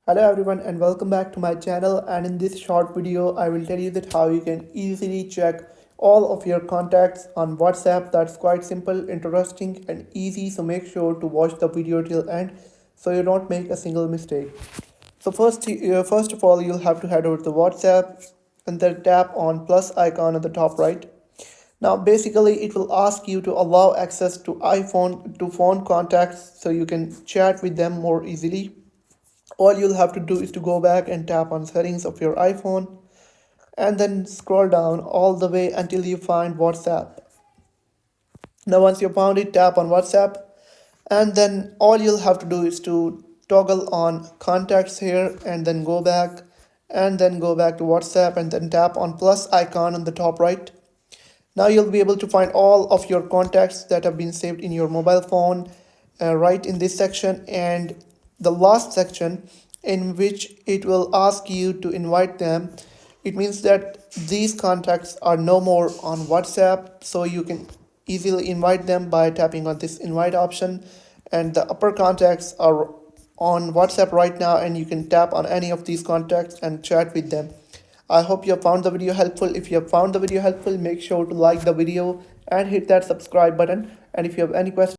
Hello everyone and welcome back to my channel, and in this short video I will tell you that how you can easily check all of your contacts on WhatsApp. That's quite simple, interesting and easy, so make sure to watch the video till end so you don't make a single mistake. So first of all you'll have to head over to WhatsApp and then tap on plus icon at the top right. Now basically it will ask you to allow access to phone contacts so you can chat with them more easily. All you'll have to do is to go back and tap on settings of your iPhone and then scroll down all the way until you find WhatsApp. Now once you found it, tap on WhatsApp, and then all you'll have to do is to toggle on contacts here and then go back to WhatsApp and then tap on plus icon on the top right. Now you'll be able to find all of your contacts that have been saved in your mobile phone right in this section, and the last section in which it will ask you to invite them. It means that these contacts are no more on WhatsApp, so you can easily invite them by tapping on this invite option, and the upper contacts are on WhatsApp right now, and you can tap on any of these contacts and chat with them. I hope you have found the video helpful. If you have found the video helpful, make sure to like the video and hit that subscribe button. And if you have any questions,